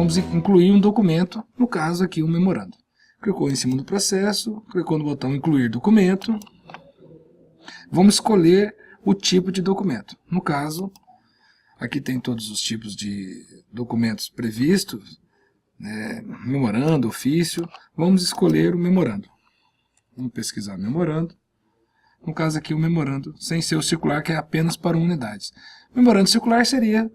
vamos incluir um documento, no caso aqui um memorando. Clicou em cima do processo, clicou no botão incluir documento. Vamos escolher o tipo de documento. No caso, aqui tem todos os tipos de documentos previstos, né, memorando, ofício. Vamos escolher o memorando. Vamos pesquisar memorando. No caso aqui o memorando, sem ser o circular, que é apenas para unidades. Memorando circular seria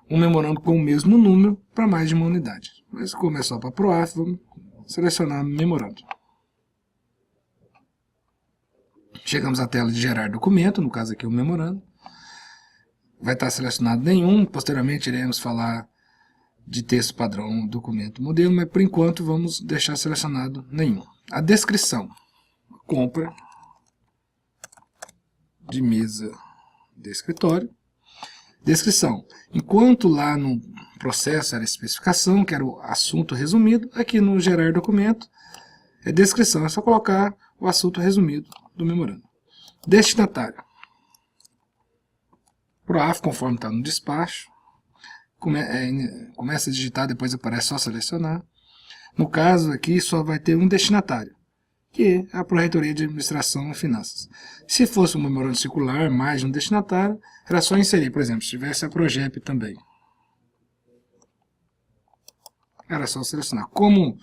um memorando com o mesmo número para mais de uma unidade. Mas como é só para PROAF, vamos selecionar memorando. Chegamos à tela de gerar documento, no caso aqui o memorando. Vai estar selecionado nenhum, posteriormente iremos falar de texto padrão, documento, modelo, mas por enquanto vamos deixar selecionado nenhum. A descrição, compra de mesa de escritório. Descrição, enquanto lá no processo era especificação, que era o assunto resumido, aqui no gerar documento é descrição, é só colocar o assunto resumido do memorando. Destinatário, PROAF, conforme está no despacho, começa a digitar, depois aparece só selecionar. No caso aqui só vai ter um destinatário, que é a Pró-Reitoria de Administração e Finanças. Se fosse um memorando circular, mais de um destinatário, era só inserir, por exemplo, se tivesse a Progep também. Era só selecionar. Como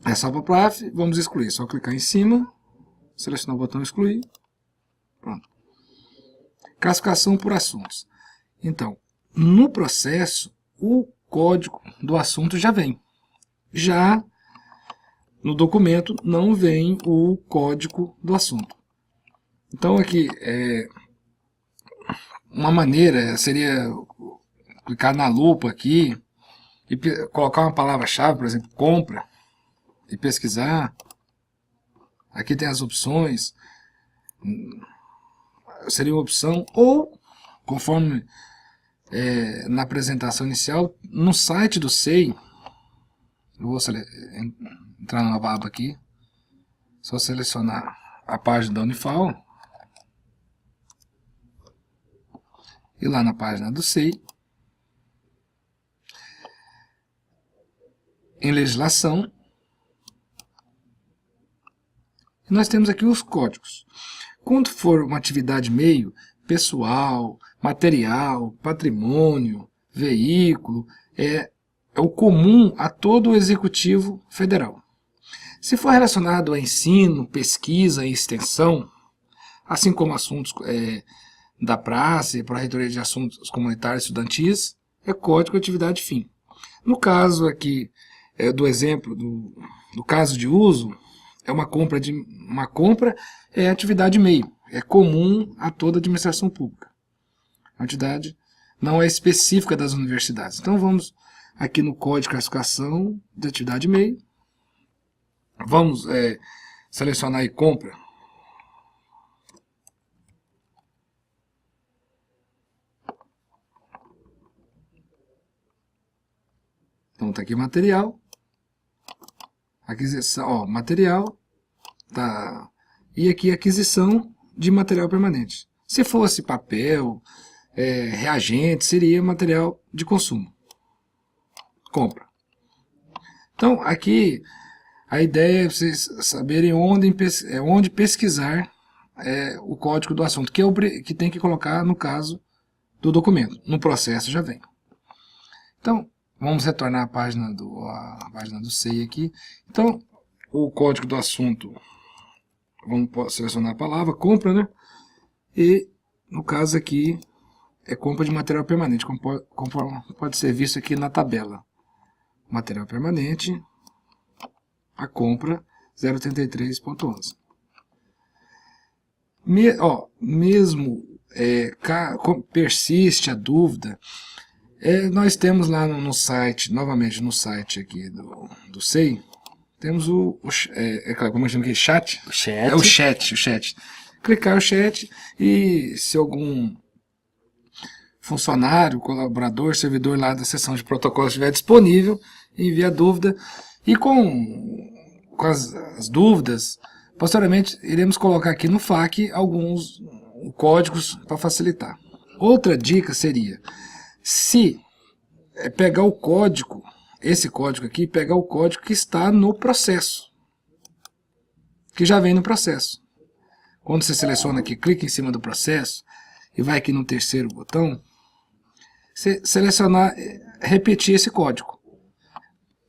é só para PROAF, vamos excluir. Só clicar em cima, selecionar o botão excluir. Pronto. Classificação por assuntos. Então, no processo, o código do assunto já vem. Já no documento não vem o código do assunto. Então aqui, uma maneira seria clicar na lupa aqui e colocar uma palavra-chave, por exemplo, compra, e pesquisar. Aqui tem as opções, seria uma opção, ou conforme na apresentação inicial, no site do SEI, eu vou entrar na nova aba aqui, só selecionar a página da Unifal, e lá na página do SEI, em legislação, nós temos aqui os códigos. Quando for uma atividade meio, pessoal, material, patrimônio, veículo, é o comum a todo o Executivo Federal. Se for relacionado a ensino, pesquisa e extensão, assim como assuntos da praça, para a Reitoria de Assuntos Comunitários e Estudantis, é código de atividade fim. No caso aqui do exemplo, do caso de uso, é uma compra é atividade meio, é comum a toda a administração pública. A atividade não é específica das universidades. Então vamos aqui no código de classificação de atividade meio, vamos selecionar aí compra. Então está aqui material, aquisição, ó, material, tá, e aqui aquisição de material permanente. Se fosse papel, reagente, seria material de consumo. Compra. Então aqui a ideia é vocês saberem onde pesquisar o código do assunto, que tem que colocar no caso do documento. No processo já vem. Então vamos retornar à página do SEI aqui. Então o código do assunto, vamos selecionar a palavra compra, né? E no caso aqui é compra de material permanente, como pode ser visto aqui na tabela. Material permanente, a compra 083.11. Mesmo persiste a dúvida, nós temos lá no site, novamente no site aqui do SEI, temos como eu chamo aqui, chat. O chat. É o chat. Clicar no chat e se algum funcionário, colaborador, servidor lá da seção de protocolos estiver disponível, envia dúvida. E com as dúvidas, posteriormente iremos colocar aqui no FAQ alguns códigos para facilitar. Outra dica seria, se pegar o código esse código aqui pega o código que está no processo, que já vem no processo. Quando você seleciona aqui, clica em cima do processo e vai aqui no terceiro botão, você selecionar, repetir esse código.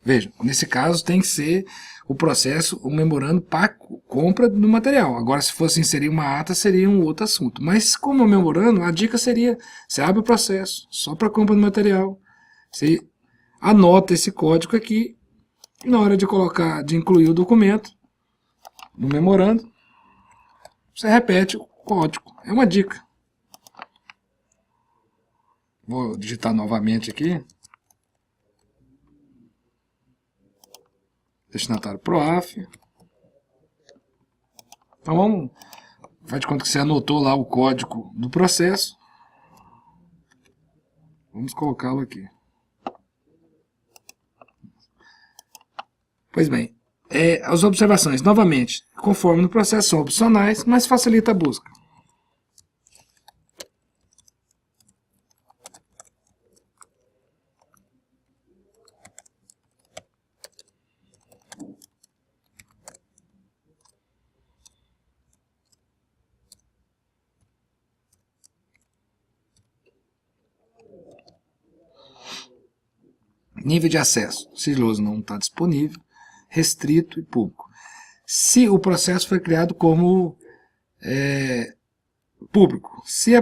Veja, nesse caso tem que ser o processo, o memorando para compra do material. Agora, se fosse inserir uma ata, seria um outro assunto. Mas como é memorando, a dica seria, você abre o processo só para compra do material, você anota esse código aqui, e na hora de colocar, de incluir o documento no memorando, você repete o código. É uma dica. Vou digitar novamente aqui. Destinatário PROAF. Então vamos, faz de conta que você anotou lá o código do processo. Vamos colocá-lo aqui. Pois bem, as observações, novamente, conforme no processo, são opcionais, mas facilita a busca. Nível de acesso, sigiloso não está disponível, restrito e público. Se o processo foi criado como público, se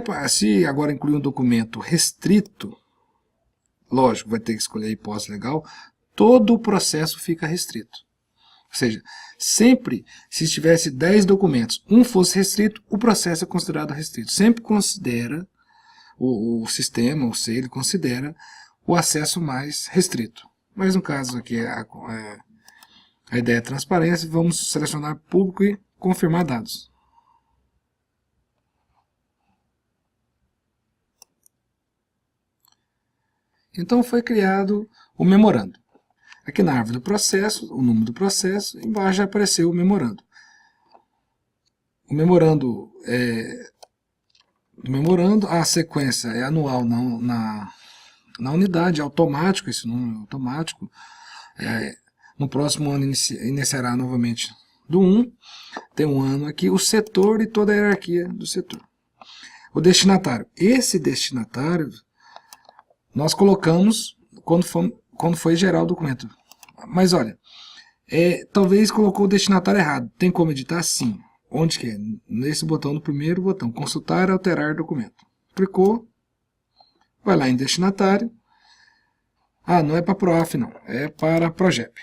agora incluir um documento restrito, lógico, vai ter que escolher a hipótese legal, todo o processo fica restrito. Ou seja, sempre, se tivesse 10 documentos, um fosse restrito, o processo é considerado restrito. Sempre considera, o sistema, ou seja, ele considera o acesso mais restrito. Mas no caso aqui, a ideia é transparência, vamos selecionar público e confirmar dados. Então foi criado o memorando. Aqui na árvore do processo, o número do processo, embaixo já apareceu o memorando. O memorando, a sequência é anual na unidade, é automático, esse número é automático. No próximo ano iniciará novamente do 1, tem um ano aqui, o setor e toda a hierarquia do setor. O destinatário, esse destinatário nós colocamos quando foi gerar o documento. Mas olha, talvez colocou o destinatário errado. Tem como editar? Sim. Onde que é? Nesse botão, no primeiro botão, consultar e alterar documento. Clicou, vai lá em destinatário. Ah, não é para PROAF não, é para PROGEP.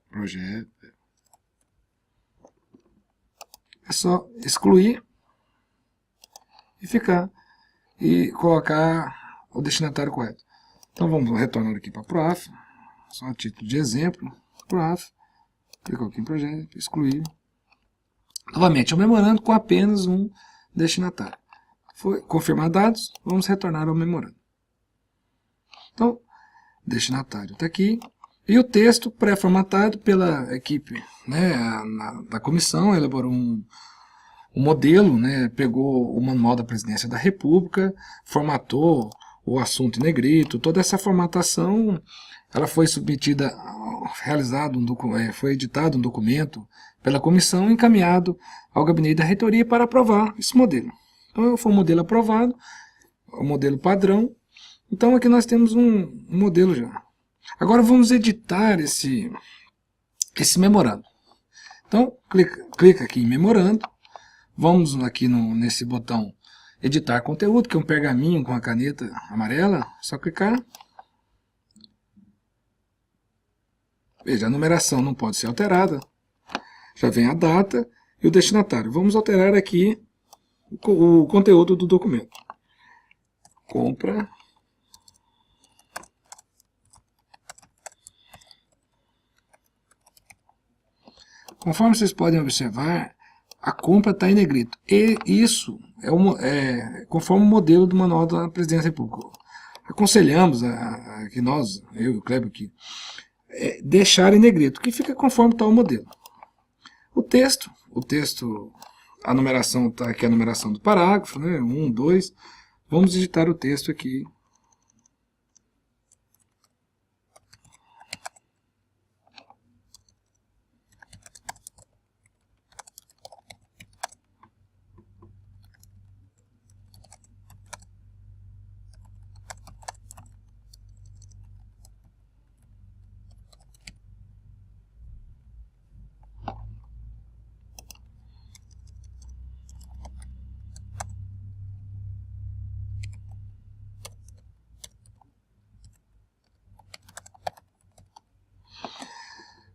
PROGEP. É só excluir e colocar o destinatário correto. Então vamos retornar aqui para PROAF, só a título de exemplo, PROAF, clicou aqui em projeto, excluir. Novamente, é um memorando com apenas um destinatário. Foi confirmar dados, vamos retornar ao memorando. Então, destinatário está aqui, e o texto pré-formatado pela equipe, né, da comissão, elaborou um modelo, né, pegou o manual da Presidência da República, formatou o assunto em negrito, toda essa formatação, ela foi submetida, foi editado um documento pela comissão, encaminhado ao gabinete da reitoria para aprovar esse modelo. Então foi um modelo aprovado, o modelo padrão, então aqui nós temos um modelo já. Agora vamos editar esse memorando. Então clica aqui em memorando, vamos aqui nesse botão editar conteúdo, que é um pergaminho com a caneta amarela, só clicar. Veja, a numeração não pode ser alterada, já vem a data e o destinatário. Vamos alterar aqui o conteúdo do documento. Compra. Conforme vocês podem observar, a compra está em negrito. E isso é conforme o modelo do Manual da Presidência da República. Aconselhamos que nós, eu e o Kleber aqui, deixar em negrito, que fica conforme está o modelo. O texto, a numeração está aqui, a numeração do parágrafo, né, 1, 2, Vamos digitar o texto aqui.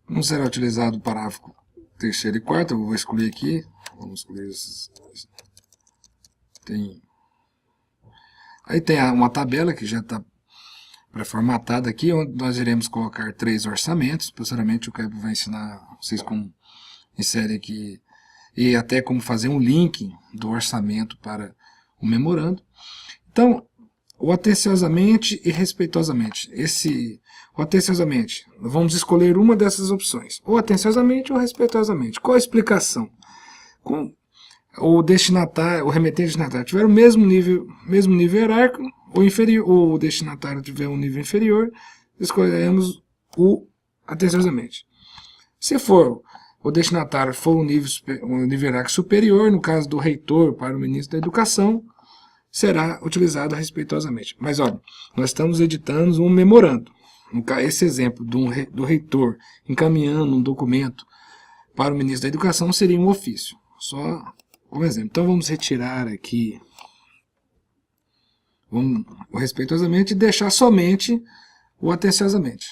Não será utilizado o parágrafo terceiro e quarto. Eu vou excluir aqui. Vamos excluir esses. Aí tem uma tabela que já está pré-formatada aqui, onde nós iremos colocar 3 orçamentos. Posteriormente o Kleber vai ensinar vocês como inserir aqui e até como fazer um link do orçamento para o memorando. Então, o atenciosamente e respeitosamente. O atenciosamente, vamos escolher uma dessas opções, ou atenciosamente ou respeitosamente. Qual a explicação? O destinatário, o remetente e destinatário tiver o mesmo nível hierárquico, ou inferior, ou o destinatário tiver um nível inferior, escolheremos o atenciosamente. Se for o destinatário for um nível hierárquico superior, no caso do reitor para o ministro da Educação, será utilizado respeitosamente. Mas olha, nós estamos editando um memorando. Esse exemplo do reitor encaminhando um documento para o ministro da Educação seria um ofício. Só como exemplo. Então vamos retirar aqui o respeitosamente e deixar somente o atenciosamente.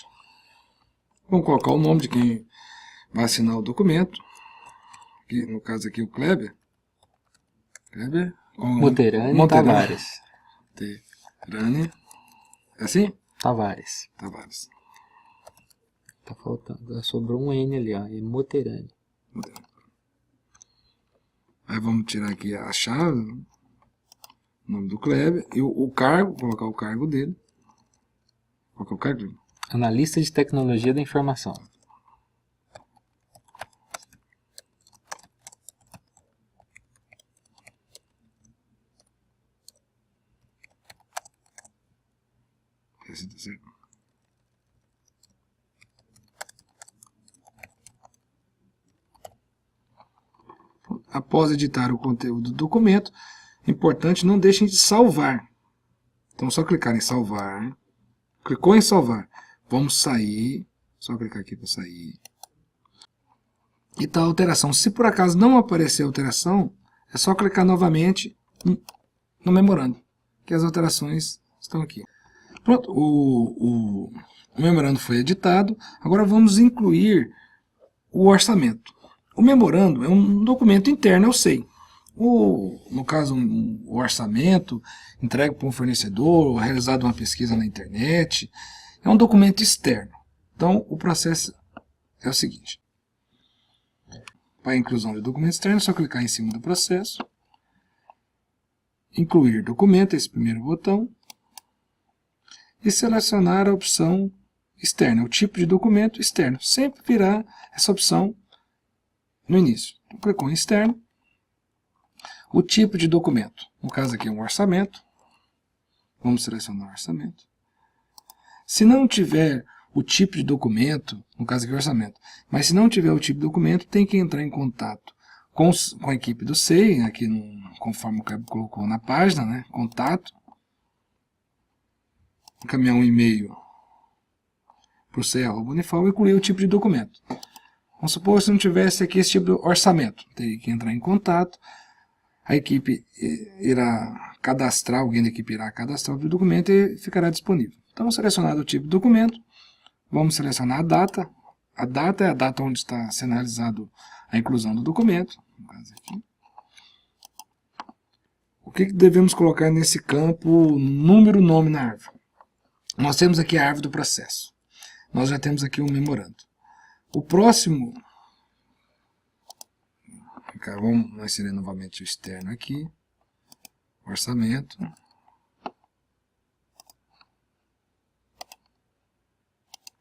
Vamos colocar o nome de quem vai assinar o documento. Aqui, no caso aqui o Kleber. Moterani Tavares. Moterani. É assim? Tavares. Tá faltando. Sobrou um N ali, ó. É Moterani. Aí vamos tirar aqui a chave, o nome do Kleber, e o cargo, colocar o cargo dele. Qual que é o cargo dele? Analista de Tecnologia da Informação. Esse tá certo. Após editar o conteúdo do documento, importante, não deixem de salvar. Então, só clicar em salvar. Né? Clicou em salvar. Vamos sair. Só clicar aqui para sair. E tá a alteração. Se por acaso não aparecer alteração, é só clicar novamente no memorando, que as alterações estão aqui. Pronto, o memorando foi editado. Agora vamos incluir o orçamento. O memorando é um documento interno, eu sei. No caso, o orçamento entregue para um fornecedor, realizado uma pesquisa na internet, é um documento externo. Então, o processo é o seguinte. Para a inclusão de documento externo, é só clicar em cima do processo, incluir documento, esse primeiro botão, e selecionar a opção externa, o tipo de documento externo. Sempre virá essa opção no início. Então, clicou em externo, o tipo de documento, no caso aqui é um orçamento, vamos selecionar o orçamento. Se não tiver o tipo de documento, no caso aqui é orçamento, mas se não tiver o tipo de documento, tem que entrar em contato com a equipe do SEI, aqui conforme o Kleber colocou na página, né, contato, encaminhar um e-mail para o SEI@unifal e incluir o tipo de documento. Vamos supor se não tivesse aqui esse tipo de orçamento, teria que entrar em contato, a equipe irá cadastrar, alguém da equipe irá cadastrar o documento e ficará disponível. Então, selecionado o tipo de documento, vamos selecionar a data. A data é a data onde está sendo realizado a inclusão do documento. No caso aqui. O que devemos colocar nesse campo número, nome na árvore? Nós temos aqui a árvore do processo. Nós já temos aqui um memorando. O próximo... Vamos inserir novamente o externo aqui. Orçamento.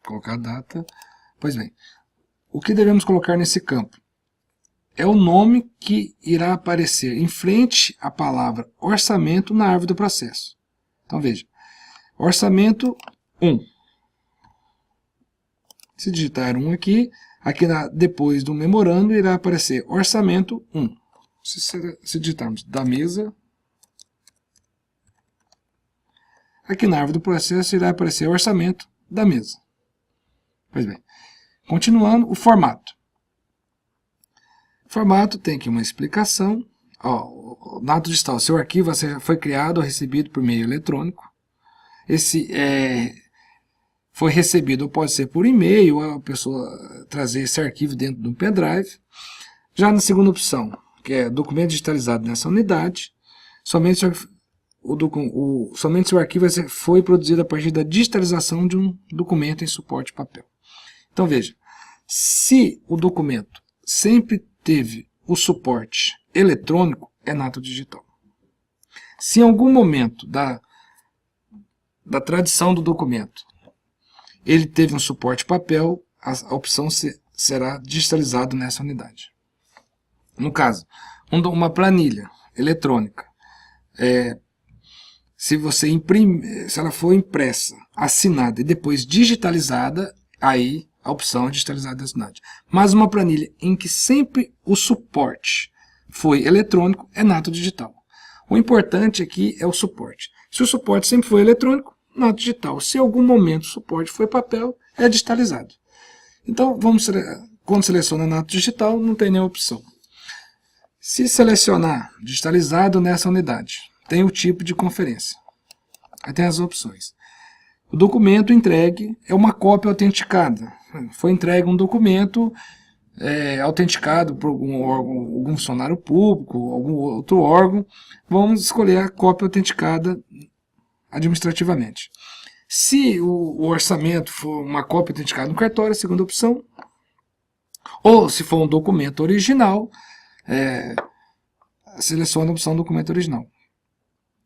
Colocar a data. Pois bem, o que devemos colocar nesse campo? é o nome que irá aparecer em frente à palavra orçamento na árvore do processo. Então veja, orçamento 1. Se digitar 1 aqui, depois do memorando irá aparecer orçamento 1. Se digitarmos da mesa, aqui na árvore do processo irá aparecer orçamento da mesa. Pois bem, continuando, o formato. O formato tem aqui uma explicação. O nato digital, seu arquivo foi criado ou recebido por meio eletrônico. Esse foi recebido ou pode ser por e-mail, ou a pessoa trazer esse arquivo dentro de um pendrive. Já na segunda opção, que é documento digitalizado nessa unidade, somente se o arquivo foi produzido a partir da digitalização de um documento em suporte papel. Então veja, se o documento sempre teve o suporte eletrônico, é nato digital. Se em algum momento da tradição do documento ele teve um suporte papel, a opção será digitalizado nessa unidade. No caso, uma planilha eletrônica, se ela for impressa, assinada e depois digitalizada, aí a opção é digitalizada nessa unidade. Mas uma planilha em que sempre o suporte foi eletrônico, é nato digital. O importante aqui é o suporte. Se o suporte sempre foi eletrônico, nato digital. Se em algum momento o suporte foi papel, é digitalizado. Então, quando seleciona nato digital, não tem nenhuma opção. Se selecionar digitalizado nessa unidade, tem o tipo de conferência. Aí tem as opções. O documento entregue é uma cópia autenticada. Foi entregue um documento autenticado por algum funcionário público, algum outro órgão. Vamos escolher a cópia autenticada administrativamente. Se o orçamento for uma cópia autenticada no cartório, a segunda opção. Ou se for um documento original, seleciona a opção documento original.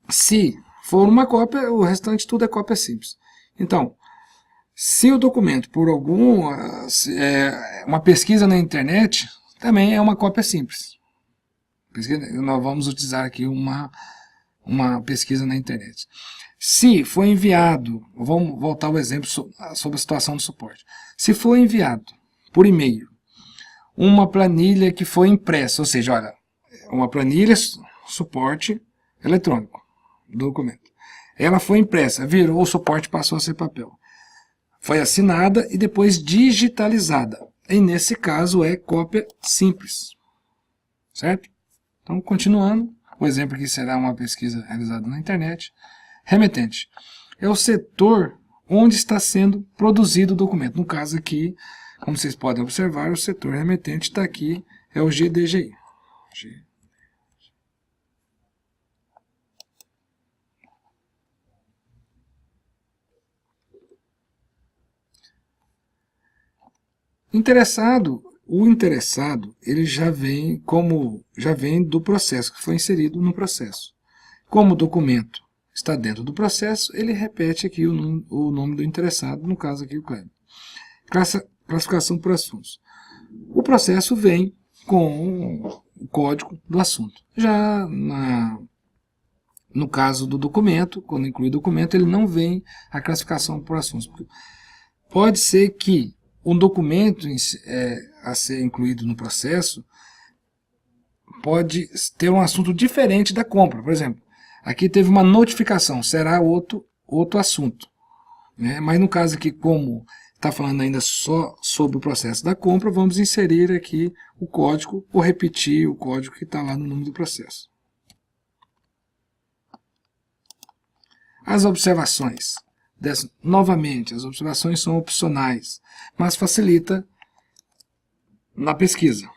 Se for uma cópia, o restante tudo é cópia simples. Então, se o documento por uma pesquisa na internet, também é uma cópia simples. Nós vamos utilizar aqui uma pesquisa na internet. Se for enviado, vamos voltar ao exemplo sobre a situação do suporte. Se for enviado por e-mail uma planilha que foi impressa, ou seja, olha, uma planilha suporte eletrônico do documento. Ela foi impressa, virou o suporte, passou a ser papel. Foi assinada e depois digitalizada. E nesse caso é cópia simples. Certo? Então, continuando, o exemplo aqui será uma pesquisa realizada na internet. Remetente é o setor onde está sendo produzido o documento. No caso aqui, como vocês podem observar, o setor remetente está aqui, é o GDGI. O interessado, ele já vem do processo, que foi inserido no processo. Como o documento está dentro do processo, ele repete aqui o nome do interessado, no caso aqui o Kleber. Classificação por assuntos. O processo vem com o código do assunto. Já no caso do documento, quando inclui o documento, ele não vem a classificação por assuntos. Pode ser que um documento a ser incluído no processo pode ter um assunto diferente da compra. Por exemplo, aqui teve uma notificação, será outro assunto. Né? Mas no caso aqui, como está falando ainda só sobre o processo da compra, vamos inserir aqui o código, ou repetir o código que está lá no nome do processo. As observações. Novamente, as observações são opcionais, mas facilita na pesquisa.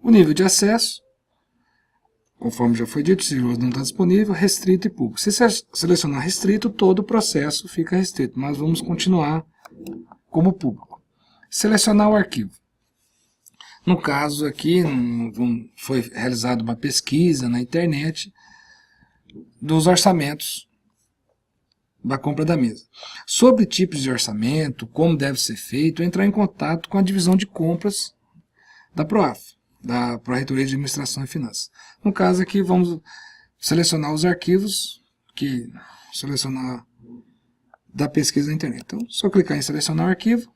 O nível de acesso, conforme já foi dito, sigiloso não está disponível, restrito e público. Se selecionar restrito, todo o processo fica restrito, mas vamos continuar como público. Selecionar o arquivo. No caso aqui, foi realizada uma pesquisa na internet dos orçamentos da compra da mesa. Sobre tipos de orçamento, como deve ser feito, entrar em contato com a divisão de compras da PROAF, da Pró-Reitoria de Administração e Finanças. No caso aqui, vamos selecionar os arquivos, selecionar da pesquisa na internet. Então, só clicar em selecionar o arquivo.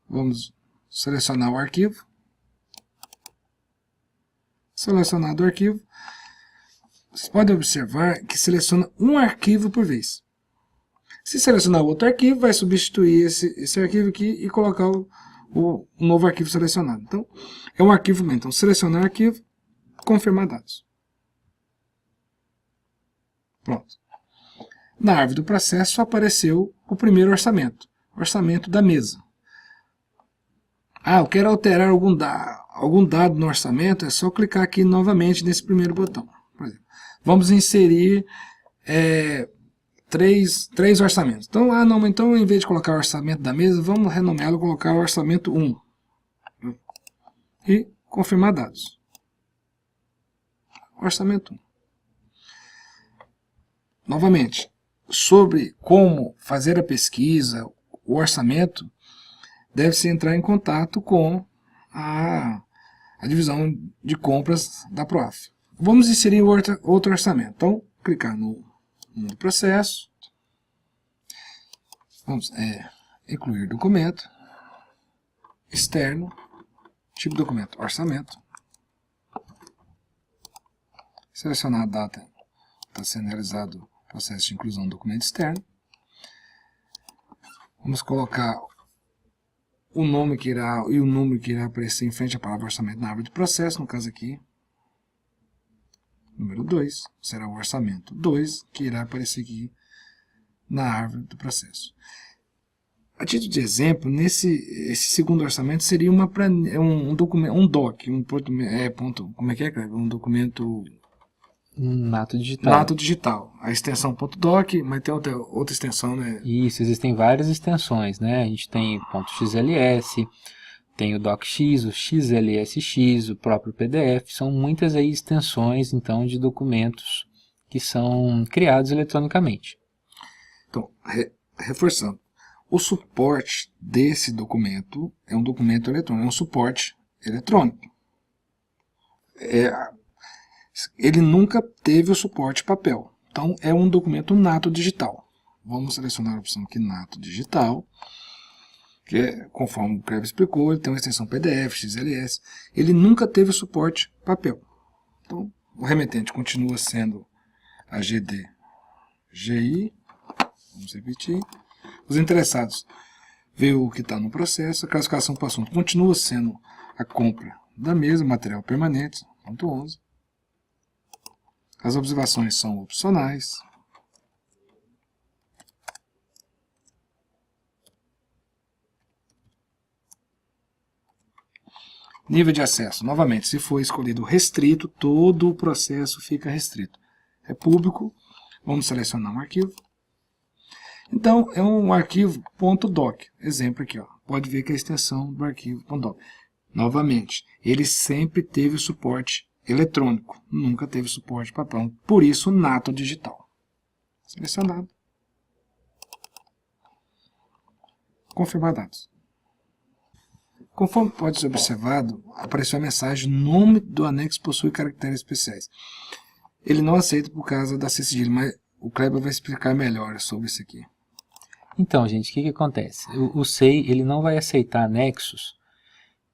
Vamos selecionar o arquivo. Selecionado o arquivo, vocês podem observar que seleciona um arquivo por vez. Se selecionar outro arquivo, vai substituir esse arquivo aqui e colocar o novo arquivo selecionado. Então, é um arquivo mesmo. Então, selecionar arquivo, confirmar dados. Pronto. Na árvore do processo apareceu o primeiro orçamento. Orçamento da mesa. Ah, eu quero alterar algum dado no orçamento, é só clicar aqui novamente nesse primeiro botão. Por exemplo, vamos inserir três orçamentos. Então, então em vez de colocar o orçamento da mesa, vamos renomeá-lo e colocar o orçamento 1. E confirmar dados. Orçamento 1. Novamente, sobre como fazer a pesquisa, o orçamento, deve-se entrar em contato com a divisão de compras da PROAF. Vamos inserir outro orçamento. Então, clicar no processo. Vamos incluir documento, externo, tipo de documento, orçamento. Selecionar a data, está sendo realizado o processo de inclusão do documento externo. Vamos colocar o nome que irá e o número que irá aparecer em frente à palavra orçamento na árvore do processo, no caso aqui, número 2, será o orçamento 2, que irá aparecer aqui na árvore do processo. A título de exemplo, esse segundo orçamento seria um documento, um DOC, um documento Nato digital. Nato digital. A extensão .doc, mas tem outra extensão, né? Isso, existem várias extensões, né? A gente tem .xls, tem o docx, o xlsx, o próprio PDF. São muitas aí extensões, então, de documentos que são criados eletronicamente. Então, reforçando, o suporte desse documento é um documento eletrônico, é um suporte eletrônico. Ele nunca teve o suporte papel. Então, é um documento nato digital. Vamos selecionar a opção aqui, nato digital, que conforme o Kleber explicou, ele tem uma extensão PDF, XLS. Ele nunca teve o suporte papel. Então, o remetente continua sendo a GDGI. Vamos repetir. Os interessados vê o que está no processo. A classificação para assunto continua sendo a compra da mesa, material permanente, ponto 11. As observações são opcionais. Nível de acesso. Novamente, se for escolhido restrito, todo o processo fica restrito. É público. Vamos selecionar um arquivo. Então, é um arquivo .doc. Exemplo aqui, ó. Pode ver que é a extensão do arquivo .doc. Novamente, ele sempre teve o suporte eletrônico, nunca teve suporte papel, por isso nato digital. Selecionado. Confirmar dados. Conforme pode ser observado, apareceu a mensagem: nome do anexo possui caracteres especiais. Ele não aceita por causa da cedilha, mas o Kleber vai explicar melhor sobre isso aqui. Então, gente, o que acontece? O SEI ele não vai aceitar anexos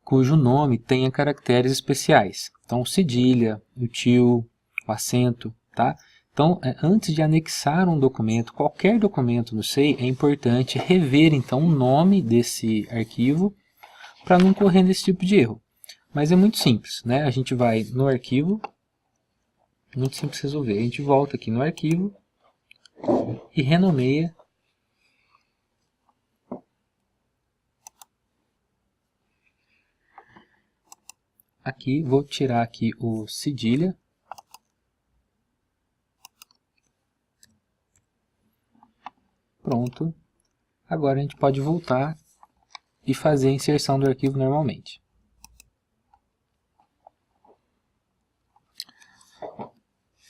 cujo nome tenha caracteres especiais. Então, cedilha, o tio, o acento, tá? Então, antes de anexar um documento, qualquer documento no SEI, é importante rever, então, o nome desse arquivo para não correr nesse tipo de erro. Mas é muito simples, né? A gente vai no arquivo, muito simples resolver. A gente volta aqui no arquivo e renomeia aqui, vou tirar aqui o cedilha. Pronto. Agora a gente pode voltar e fazer a inserção do arquivo normalmente.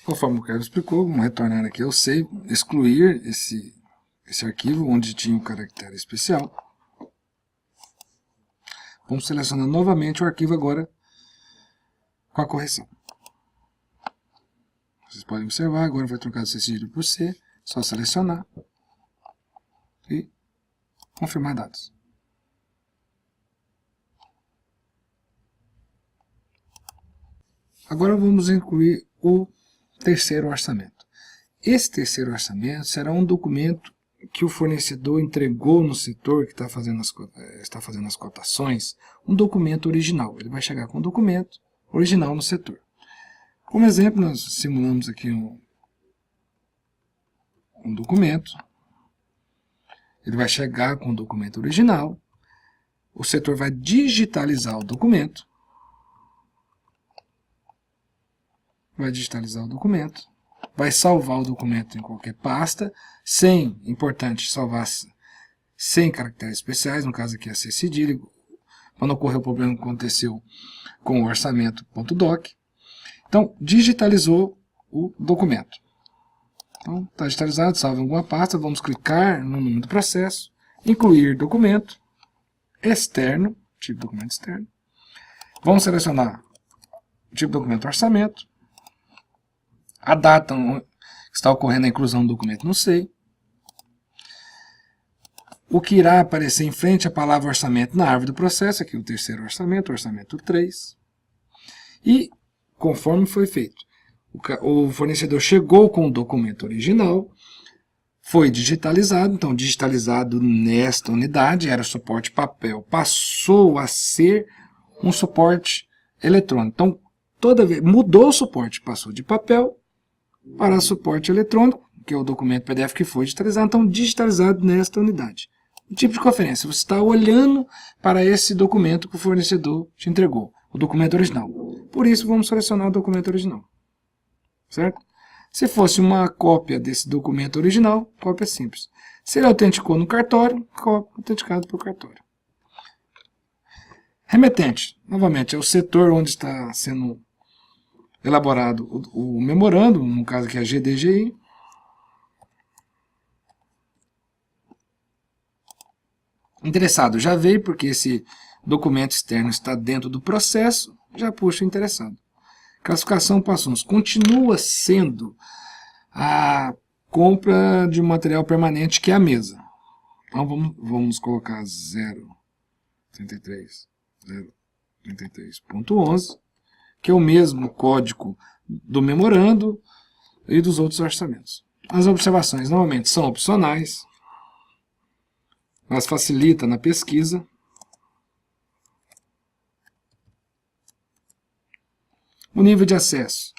Conforme o Carlos explicou, vamos retornar aqui ao save, excluir esse arquivo onde tinha o caractere especial. Vamos selecionar novamente o arquivo agora com a correção. Vocês podem observar, agora vai trocar o C cedilha por C, só selecionar e confirmar dados. Agora vamos incluir o terceiro orçamento. Esse terceiro orçamento será um documento que o fornecedor entregou no setor que está fazendo as cotações, um documento original. Ele vai chegar com um documento original no setor. Como exemplo, nós simulamos aqui um documento. Ele vai chegar com o documento original. O setor vai digitalizar o documento. Vai salvar o documento em qualquer pasta, importante salvar sem caracteres especiais, no caso aqui é C cedilha, quando ocorreu o problema que aconteceu com o orçamento.doc. Então, digitalizou o documento. Então, está digitalizado, salva em alguma pasta, vamos clicar no nome do processo, incluir documento, externo, tipo documento externo. Vamos selecionar o tipo de documento orçamento, a data que está ocorrendo a inclusão do documento no SEI, o que irá aparecer em frente à palavra orçamento na árvore do processo, aqui o terceiro orçamento, orçamento 3, e conforme foi feito, o fornecedor chegou com o documento original, foi digitalizado, então digitalizado nesta unidade, era suporte papel, passou a ser um suporte eletrônico. Então, toda vez mudou o suporte, passou de papel para suporte eletrônico, que é o documento PDF que foi digitalizado, então digitalizado nesta unidade. O tipo de conferência, você está olhando para esse documento que o fornecedor te entregou, o documento original. Por isso, vamos selecionar o documento original. Certo? Se fosse uma cópia desse documento original, cópia simples. Se ele autenticou no cartório, cópia autenticado por cartório. Remetente, novamente, é o setor onde está sendo elaborado o memorando, no caso aqui é a GDGI. Interessado já veio, porque esse documento externo está dentro do processo, já puxa o interessado. Classificação passos continua sendo a compra de um material permanente, que é a mesa. Então vamos colocar 0.33.11, que é o mesmo código do memorando e dos outros orçamentos. As observações normalmente são opcionais, mas facilita na pesquisa. O nível de acesso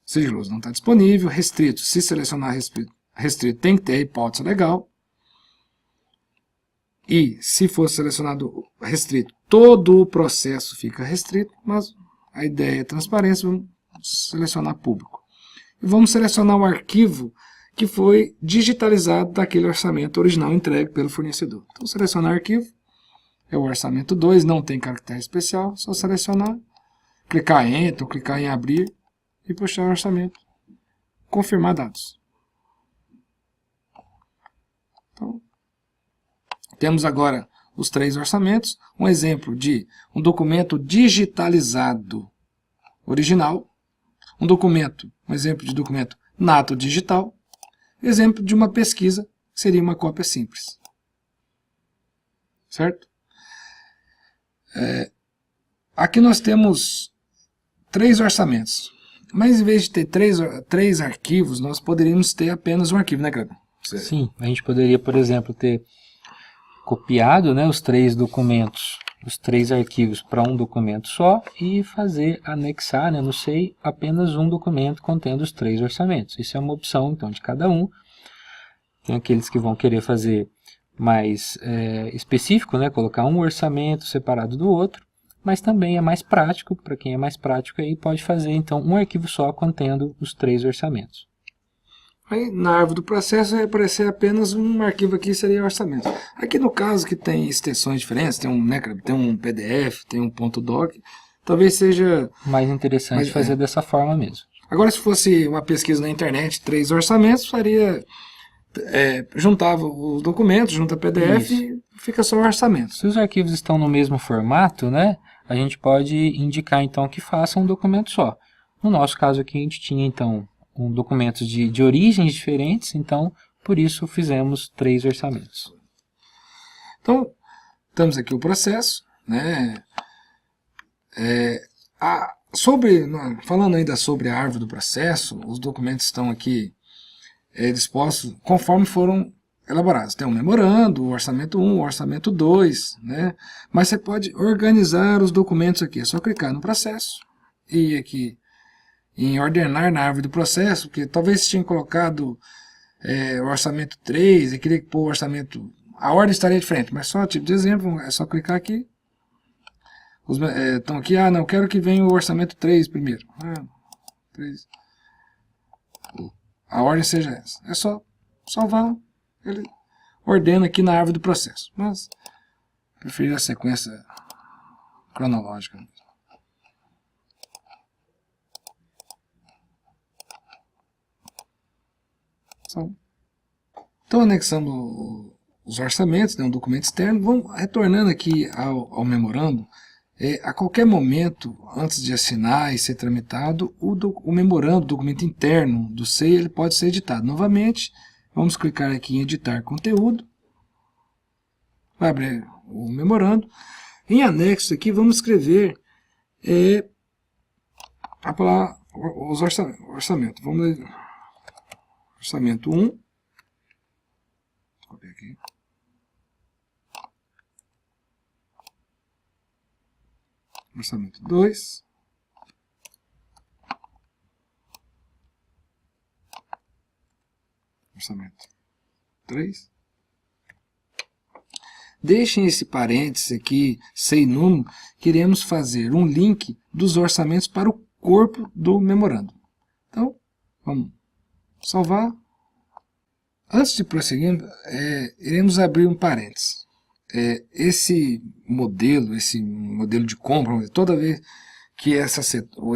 sigiloso não está disponível. Restrito, se selecionar restrito, tem que ter a hipótese legal. E se for selecionado restrito, todo o processo fica restrito, mas a ideia é transparência, vamos selecionar público. E vamos selecionar o arquivo que foi digitalizado daquele orçamento original entregue pelo fornecedor. Então, selecionar arquivo, é o orçamento 2, não tem caractere especial, só selecionar, clicar em Enter, ou clicar em Abrir e puxar o orçamento, confirmar dados. Então, temos agora os 3 orçamentos, um exemplo de um documento digitalizado original, um exemplo de documento nato digital, exemplo de uma pesquisa, que seria uma cópia simples. Certo? Aqui nós temos 3 orçamentos, mas em vez de ter 3 arquivos, nós poderíamos ter apenas um arquivo, né, Kleber? Sim, a gente poderia, por exemplo, ter copiado, né, os 3 documentos, os 3 arquivos para um documento só e anexar, né, no SEI apenas um documento contendo os 3 orçamentos. Isso é uma opção, então, de cada um. Tem aqueles que vão querer fazer mais específico, né, colocar um orçamento separado do outro, mas também é mais prático, para quem é mais prático aí pode fazer então um arquivo só contendo os 3 orçamentos. Aí na árvore do processo vai aparecer apenas um arquivo aqui, seria orçamento. Aqui no caso que tem extensões diferentes, tem um, né, tem um PDF, tem um .doc, talvez seja Mais interessante fazer dessa forma mesmo. Agora, se fosse uma pesquisa na internet, 3 orçamentos, faria, juntava os documentos, junta PDF e fica só o orçamento. Se os arquivos estão no mesmo formato, né, a gente pode indicar então que faça um documento só. No nosso caso aqui, a gente tinha então documentos de origens diferentes, então por isso fizemos 3 orçamentos. Então, estamos aqui o processo, né? Falando ainda sobre a árvore do processo, os documentos estão aqui dispostos conforme foram elaborados. Tem um memorando, o orçamento 1, o orçamento 2, né? Mas você pode organizar os documentos aqui. É só clicar no processo e aqui em ordenar na árvore do processo, porque talvez você tinha colocado o orçamento 3 e queria pôr o orçamento... A ordem estaria diferente, mas só tipo de exemplo, é só clicar aqui. Estão aqui, não, eu quero que venha o orçamento 3 primeiro. 3. A ordem seja essa. É só salvar, ele ordena aqui na árvore do processo. Mas preferi a sequência cronológica. Então anexamos os orçamentos, né, um documento externo. Vamos retornando aqui ao memorando. A qualquer momento, antes de assinar e ser tramitado, o memorando, o documento interno do SEI, ele pode ser editado. Novamente, vamos clicar aqui em editar conteúdo. Vai abrir o memorando. Em anexo aqui, vamos escrever a palavra os orçamentos. Vamos ler orçamento 1. Vou copiar aqui. Orçamento 2. Orçamento 3. Deixem esse parênteses aqui, sem número, queremos fazer um link dos orçamentos para o corpo do memorando. Então, vamos salvar. Antes de prosseguir, iremos abrir um parênteses. Esse modelo de compra, toda vez que esse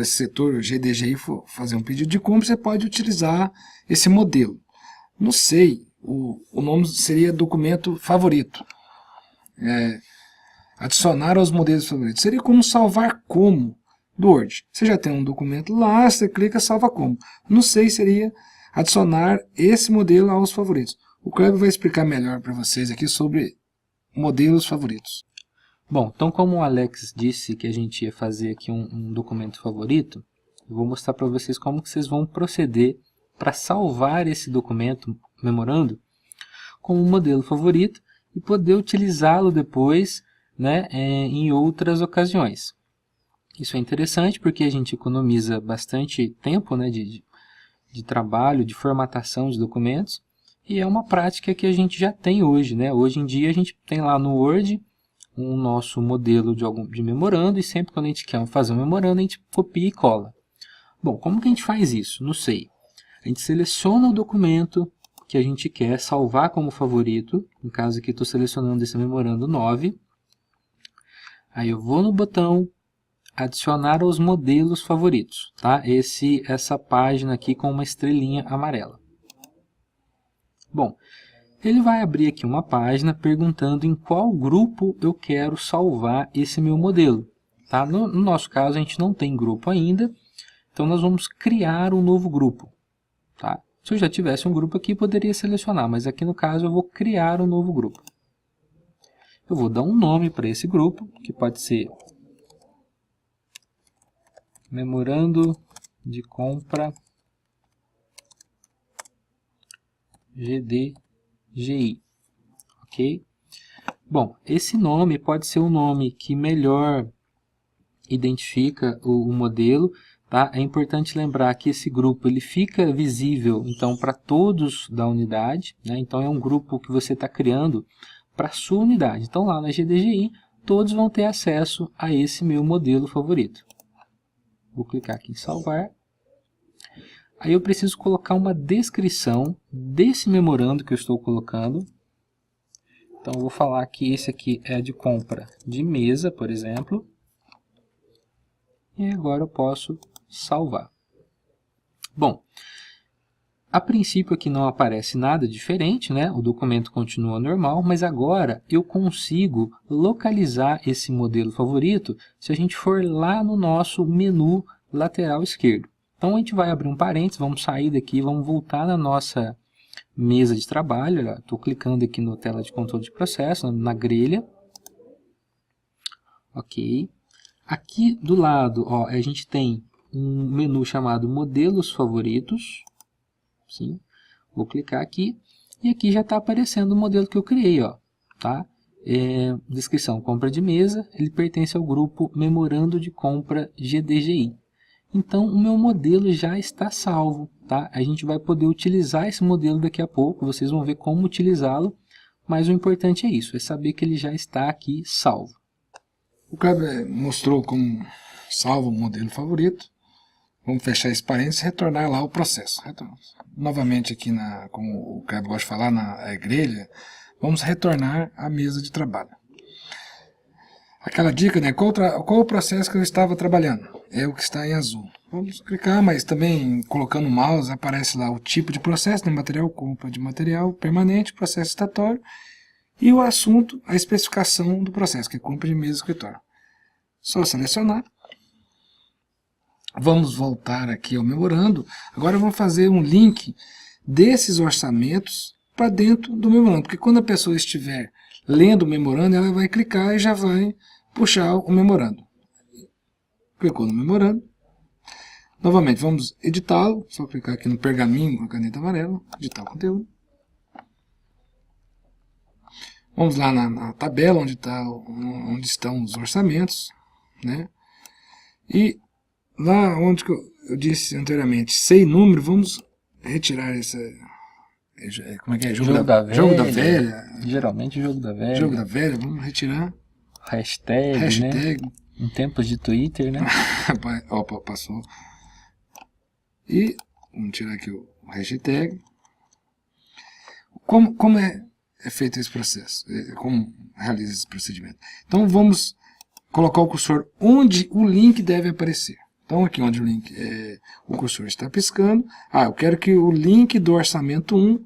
setor GDGI for fazer um pedido de compra, você pode utilizar esse modelo. No SEI, o nome seria documento favorito. Adicionar aos modelos favoritos. Seria como salvar como do Word. Você já tem um documento lá, você clica salva como. No SEI seria adicionar esse modelo aos favoritos. O Kleber vai explicar melhor para vocês aqui sobre modelos favoritos. Bom, então como o Alex disse que a gente ia fazer aqui um documento favorito, eu vou mostrar para vocês como que vocês vão proceder para salvar esse documento memorando como um modelo favorito e poder utilizá-lo depois, né, em outras ocasiões. Isso é interessante porque a gente economiza bastante tempo, né, de trabalho, de formatação de documentos, e é uma prática que a gente já tem hoje, né? Hoje em dia a gente tem lá no Word o nosso modelo de memorando, e sempre quando a gente quer fazer um memorando, a gente copia e cola. Bom, como que a gente faz isso? No SEI. A gente seleciona o documento que a gente quer salvar como favorito. No caso aqui estou selecionando esse memorando 9. Aí eu vou no botão adicionar aos modelos favoritos, tá? Essa página aqui com uma estrelinha amarela. Bom, ele vai abrir aqui uma página perguntando em qual grupo eu quero salvar esse meu modelo. Tá? No nosso caso, a gente não tem grupo ainda, então nós vamos criar um novo grupo. Tá? Se eu já tivesse um grupo aqui, poderia selecionar, mas aqui no caso eu vou criar um novo grupo. Eu vou dar um nome para esse grupo, que pode ser memorando de compra GDGI, ok? Bom, esse nome pode ser um nome que melhor identifica o modelo, tá? É importante lembrar que esse grupo ele fica visível então para todos da unidade, né? Então é um grupo que você está criando para a sua unidade. Então lá na GDGI todos vão ter acesso a esse meu modelo favorito. Vou clicar aqui em salvar. Aí eu preciso colocar uma descrição desse memorando que eu estou colocando. Então eu vou falar que esse aqui é de compra de mesa, por exemplo. E agora eu posso salvar. Bom, a princípio aqui não aparece nada diferente, né? O documento continua normal, mas agora eu consigo localizar esse modelo favorito se a gente for lá no nosso menu lateral esquerdo. Então a gente vai abrir um parênteses, vamos sair daqui, vamos voltar na nossa mesa de trabalho. Estou clicando aqui na tela de controle de processo, na grelha. Ok. Aqui do lado, ó, a gente tem um menu chamado Modelos Favoritos. Sim. Vou clicar aqui e aqui já está aparecendo o modelo que eu criei. Ó, tá? Descrição: compra de mesa, ele pertence ao grupo Memorando de Compra GDGI. Então o meu modelo já está salvo. Tá? A gente vai poder utilizar esse modelo daqui a pouco, vocês vão ver como utilizá-lo, mas o importante é isso, é saber que ele já está aqui salvo. O Kleber mostrou como salva o modelo favorito. Vamos fechar esse parênteses e retornar lá o processo. Novamente aqui, como o Kleber gosta de falar, na grelha, vamos retornar à mesa de trabalho. Aquela dica, né? Qual o processo que eu estava trabalhando? É o que está em azul. Vamos clicar, mas também colocando o mouse aparece lá o tipo de processo, né? Material, compra de material permanente, processo estatório. E o assunto, a especificação do processo, que é compra de mesa e escritório. Só selecionar. Vamos voltar aqui ao memorando. Agora vamos fazer um link desses orçamentos para dentro do memorando. Porque quando a pessoa estiver lendo o memorando, ela vai clicar e já vai puxar o memorando. Clicou no memorando. Novamente, vamos editá-lo. Só clicar aqui no pergaminho com a caneta amarela. Editar o conteúdo. Vamos lá na tabela onde estão os orçamentos, né? E lá onde eu disse anteriormente, SEI número, vamos retirar essa... Como é que é? Jogo da velha. Jogo da velha. Geralmente jogo da velha. Jogo da velha, vamos retirar. Hashtag, né? Em tempos de Twitter, né? Opa, passou. E vamos tirar aqui o hashtag. Como é feito esse processo? Como realiza esse procedimento? Então vamos colocar o cursor onde o link deve aparecer. Então aqui onde o cursor está piscando. Eu quero que o link do orçamento 1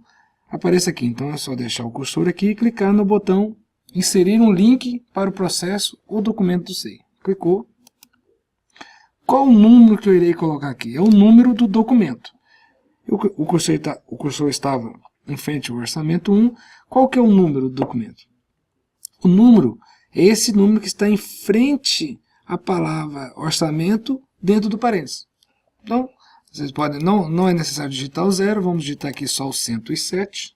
apareça aqui. Então é só deixar o cursor aqui e clicar no botão inserir um link para o processo ou documento do SEI. Clicou. Qual o número que eu irei colocar aqui? É o número do documento. O cursor estava em frente ao orçamento 1. Qual que é o número do documento? O número é esse número que está em frente à palavra orçamento dentro do parênteses. Então, vocês podem, não é necessário digitar o 0, vamos digitar aqui só o 107,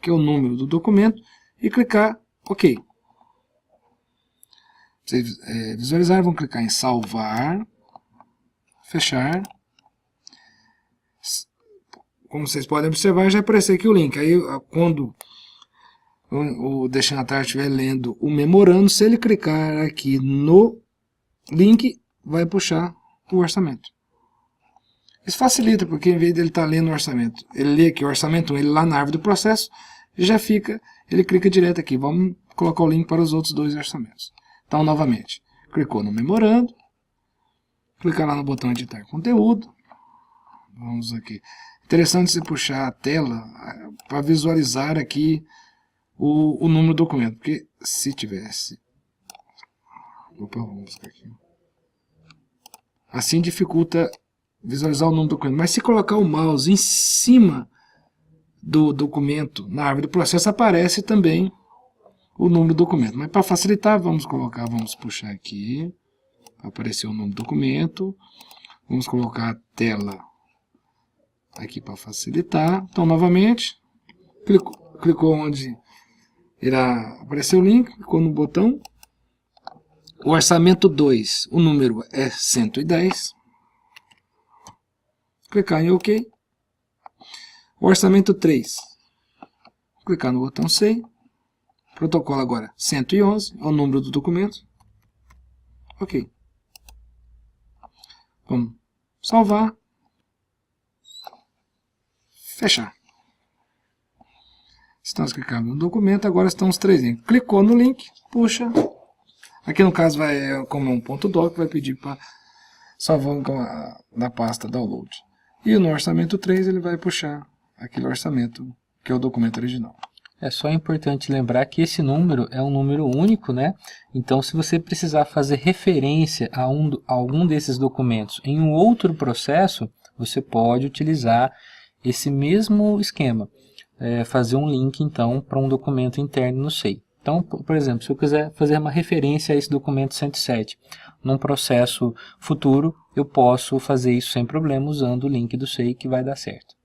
que é o número do documento, e clicar OK. Vocês visualizaram, vão clicar em salvar, fechar. Como vocês podem observar, já apareceu aqui o link. Aí, quando o destinatário estiver lendo o memorando, se ele clicar aqui no link, vai puxar o orçamento. Isso facilita, porque em vez de ele estar lendo o orçamento, ele lê aqui o orçamento 1, ele lá na árvore do processo, já fica, ele clica direto aqui. Vamos colocar o link para os outros dois orçamentos. Então, novamente, clicou no memorando, clicar lá no botão editar conteúdo. Vamos aqui. Interessante você puxar a tela para visualizar aqui o número do documento, porque se tivesse... Opa, vamos buscar aqui. Assim dificulta visualizar o número do documento. Mas se colocar o mouse em cima do documento, na árvore do processo, aparece também o número do documento. Mas para facilitar, vamos puxar aqui, para aparecer o número do documento. Vamos colocar a tela aqui para facilitar. Então, novamente, clicou onde irá aparecer o link, clicou no botão. O orçamento 2, o número é 110. Clicar em OK. O orçamento 3, clicar no botão SEI. Protocolo agora 111, é o número do documento. OK. Vamos salvar, fechar. Estamos clicando no documento, agora estão os 3 links. Clicou no link, puxa. Aqui no caso, como é um ponto doc, vai pedir para salvar na pasta download. E no orçamento 3 ele vai puxar aquele orçamento que é o documento original. É só importante lembrar que esse número é um número único, né? Então, se você precisar fazer referência a algum desses documentos em um outro processo, você pode utilizar esse mesmo esquema. Fazer um link, então, para um documento interno no SEI. Então, por exemplo, se eu quiser fazer uma referência a esse documento 107, num processo futuro, eu posso fazer isso sem problema usando o link do SEI que vai dar certo.